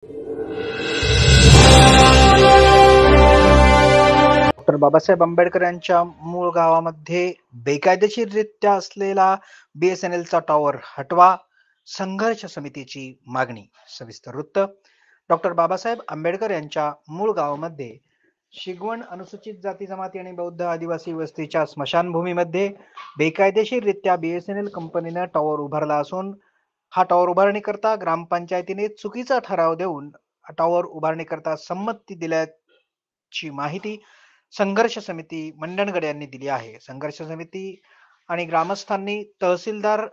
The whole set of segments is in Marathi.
डॉक्टर बाबासाहेब आंबेडकर यांच्या मूळ गावामध्ये बेकायदेशीररित्या असलेला BSNLचा टॉवर हटवा, संघर्ष समितीची मागणी. सविस्तर वृत्त. डॉक्टर बाबासाहेब आंबेडकर यांच्या मूळ गावामध्ये शिगवण अनुसूचित जाती जमाती आणि बौद्ध आदिवासी वस्तीच्या स्मशानभूमीमध्ये बेकायदेशीररित्या BSNL कंपनीने टॉवर उभारला असून हा टॉवर उभारणीकरता ग्रामपंचायतीने चुकीचा ठराव देऊन टॉवर उभारणीकरता संमती दिल्याची माहिती संघर्ष समिती मंडणगड यांनी दिली आहे. संघर्ष समिती आणि ग्रामस्थांनी तहसीलदार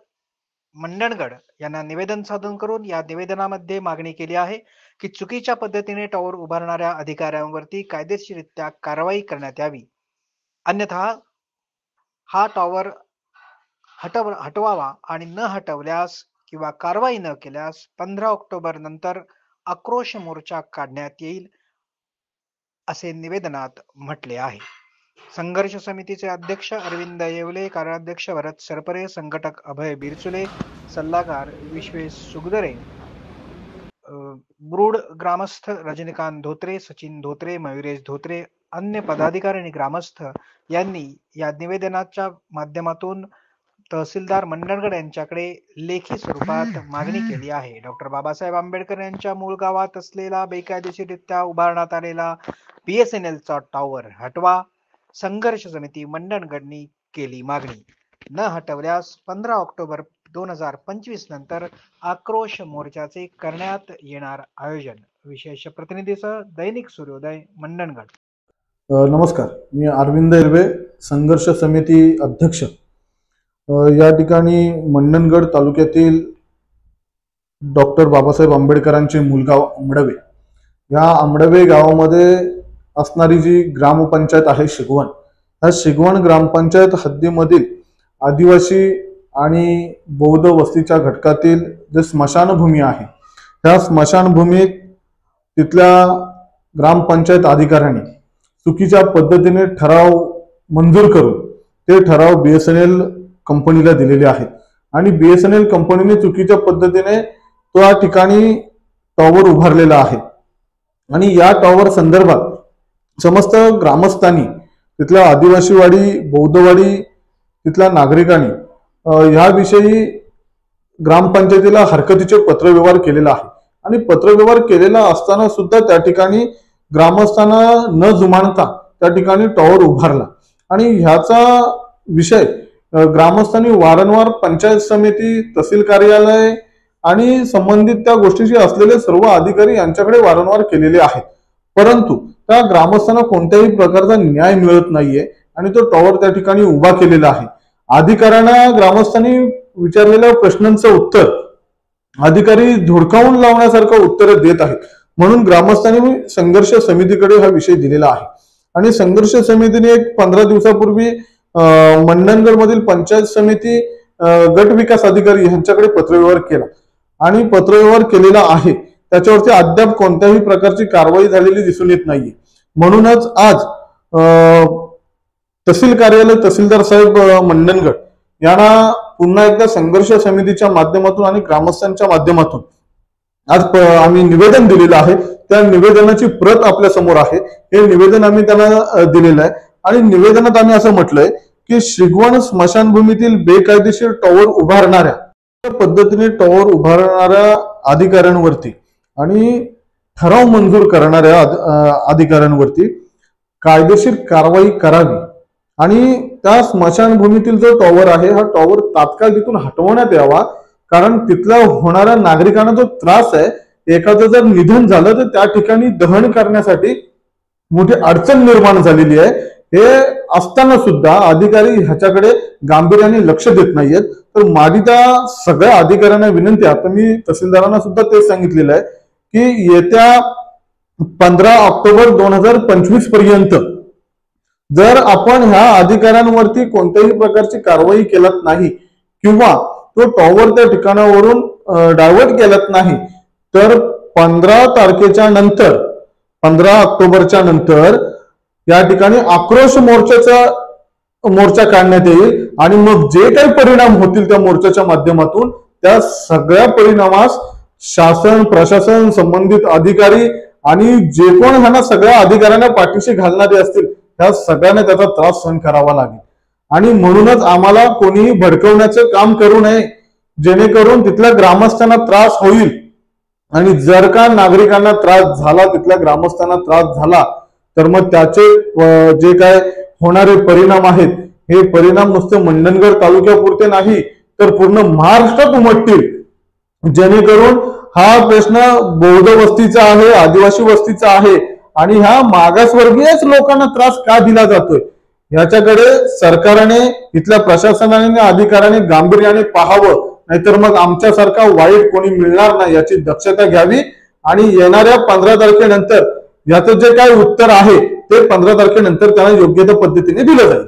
मंडणगड यांना निवेदन सादर करून या निवेदनामध्ये मागणी केली आहे की चुकीच्या पद्धतीने टॉवर उभारणाऱ्या अधिकाऱ्यांवरती कायदेशीररित्या कारवाई करण्यात यावी, अन्यथा हा टॉवर हटवावा आणि न हटवल्यास किंवा कारवाई न केल्यास 15 ऑक्टोबर नंतर आक्रोश मोर्चा काढण्यात येईल असे निवेदनात म्हटले आहे. संघर्ष समितीचे अध्यक्ष अरविंद येवले, कार्याध्यक्ष भरत सरपरे, संघटक अभय बिरचुले, सल्लागार विश्वेश सुगदरे, ब्रूड ग्रामस्थ रजनीकांत धोत्रे, सचिन धोत्रे, मयुरेश धोत्रे, अन्य पदाधिकारी आणि ग्रामस्थ यांनी या निवेदनाच्या माध्यमातून तहसीलदार मंडणगड यांच्याकडे लेखी स्वरूपात मागणी केली आहे. डॉक्टर बाबासाहेब आंबेडकर यांच्या मूळ गावात असलेला बेकायदेशीररित्या उभारण्यात आलेला BSNLचा टॉवर हटवा, संघर्ष समिती मंडणगडनी केली मागणी. न हटवल्यास 15 ऑक्टोबर 2025 नंतर आक्रोश मोर्चाचे करण्यात येणार आयोजन. विशेष प्रतिनिधीसह दैनिक सूर्योदय मंडणगड. नमस्कार, मी अरविंद येवले, संघर्ष समिती अध्यक्ष. या ठिकाणी मंडणगड तालुक्यातील डॉक्टर बाबासाहेब आंबेडकरांचे मूलगाव आंबडवे, या आंबडवे गावामध्ये असणारी जी ग्रामपंचायत आहे शिगवण, ह्या शिगवण ग्रामपंचायत हद्दीमधील आदिवासी आणि बौद्ध वस्तीच्या घटकातील जे स्मशानभूमी आहे, त्या स्मशानभूमीत तिथल्या ग्रामपंचायत अधिकाऱ्यांनी चुकीच्या पद्धतीने ठराव मंजूर करून ते ठराव BSNL कंपनीला दिलेले आहेत आणि BSNL कंपनीने चुकीच्या पद्धतीने त्या ठिकाणी टॉवर उभारलेला आहे. आणि या टॉवर संदर्भात समस्त ग्रामस्थांनी, तिथल्या आदिवासीवाडी, बौद्धवाडी, तिथल्या नागरिकांनी याविषयी ग्रामपंचायतीला हरकतीचे पत्रव्यवहार केलेला आहे. आणि पत्रव्यवहार केलेला असताना सुद्धा त्या ठिकाणी ग्रामस्थांना न जुमानता त्या ठिकाणी टॉवर उभारला. आणि ह्याचा विषय ग्रामस्थांनी वारंवार पंचायत समिती, तहसील कार्यालय आणि संबंधित त्या गोष्टीशी असलेले सर्व अधिकारी यांच्याकडे वारंवार केलेले आहेत, परंतु त्या ग्रामस्थांना कोणत्याही प्रकारचा न्याय मिळत नाहीये आणि तो टॉवर त्या ठिकाणी उभा केलेला आहे. अधिकाऱ्यांना ग्रामस्थांनी विचारलेल्या प्रश्नांचं उत्तर अधिकारी धुडकावून लावण्यासारखं उत्तर देत आहेत. म्हणून ग्रामस्थांनी संघर्ष समितीकडे हा विषय दिलेला आहे. आणि संघर्ष समितीने एक 15 दिवसापूर्वी मंडणगड मधील पंचायत समिती गट विकास अधिकारी यांच्याकडे पत्रव्यवहार केला आणि पत्रव्यवहार केलेला आहे. त्याच्यावरती अद्याप कोणत्याही प्रकारची कारवाई झालेली दिसून येत नाहीये. म्हणूनच आज तहसील कार्यालय, तहसीलदार साहेब मंडणगड यांना पुन्हा एकदा संघर्ष समितीच्या माध्यमातून आणि ग्रामस्थांच्या माध्यमातून आज आम्ही निवेदन दिलेलं आहे. त्या निवेदनाची प्रत आपल्या समोर आहे. हे निवेदन आम्ही त्यांना दिलेलं आहे आणि निवेदनात आम्ही असं म्हटलंय की शिगवण स्मशानभूमीतील बेकायदेशीर टॉवर उभारणाऱ्या पद्धतीने टॉवर उभारणाऱ्या अधिकाऱ्यांवरती आणि ठराव मंजूर करणाऱ्या अधिकाऱ्यांवरती कायदेशीर कारवाई करावी आणि त्या स्मशानभूमीतील जो टॉवर आहे, हा टॉवर तात्काळ तिथून हटवण्यात यावा. कारण तिथल्या होणाऱ्या नागरिकांना जो त्रास आहे, एखादं जर निधन झालं तर त्या ठिकाणी दहन करण्यासाठी मोठी अडचण निर्माण झालेली आहे. हे असताना सुद्धा अधिकारी ह्याच्याकडे गांभीर्याने लक्ष देत नाहीयेत. तर माझी त्या सगळ्या अधिकाऱ्यांना विनंती, आता मी तहसीलदारांना सुद्धा तेच सांगितलेलं आहे की येत्या 15 ऑक्टोबर 2025 पर्यंत जर आपण ह्या अधिकाऱ्यांवरती कोणत्याही प्रकारची कारवाई केलत नाही किंवा तो टॉवर त्या ठिकाणावरून डायव्हर्ट केलत नाही, तर 15 तारखेच्या नंतर, 15 ऑक्टोबरच्या नंतर या ठिकाणी आक्रोश मोर्चा काढण्यात येईल आणि मग जे काही परिणाम होतील त्या मोर्चाच्या माध्यमातून त्या सगळ्या परिणामास शासन प्रशासन संबंधित अधिकारी आणि जे कोण ह्यांना सगळ्या अधिकाऱ्यांना पाठीशी घालणारे असतील त्या सगळ्यांना त्याचा त्रास सहन करावा लागेल. आणि म्हणूनच आम्हाला कोणीही भडकवण्याचं काम करू नये, जेणेकरून तिथल्या ग्रामस्थांना त्रास होईल. आणि जर का नागरिकांना त्रास झाला, तिथल्या ग्रामस्थांना त्रास झाला, तर मग त्याचे जे काय होणारे परिणाम आहेत, हे परिणाम नुसते मंडणगड तालुक्यापुरते नाही तर पूर्ण महाराष्ट्रात उमटतील. जेणेकरून हा प्रश्न बौद्ध वस्तीचा आहे, आदिवासी वस्तीचा आहे आणि ह्या मागासवर्गीयच लोकांना त्रास का दिला जातोय याच्याकडे सरकारने, इथल्या प्रशासनाने, अधिकाऱ्याने गांभीर्याने पाहावं. नाहीतर मग आमच्यासारखा वाईट कोणी मिळणार नाही याची दक्षता घ्यावी. आणि येणाऱ्या 15 तारखेनंतर याचं जे काय उत्तर आहे ते 15 तारखेनंतर त्यांना योग्य त्या पद्धतीने दिलं जाईल.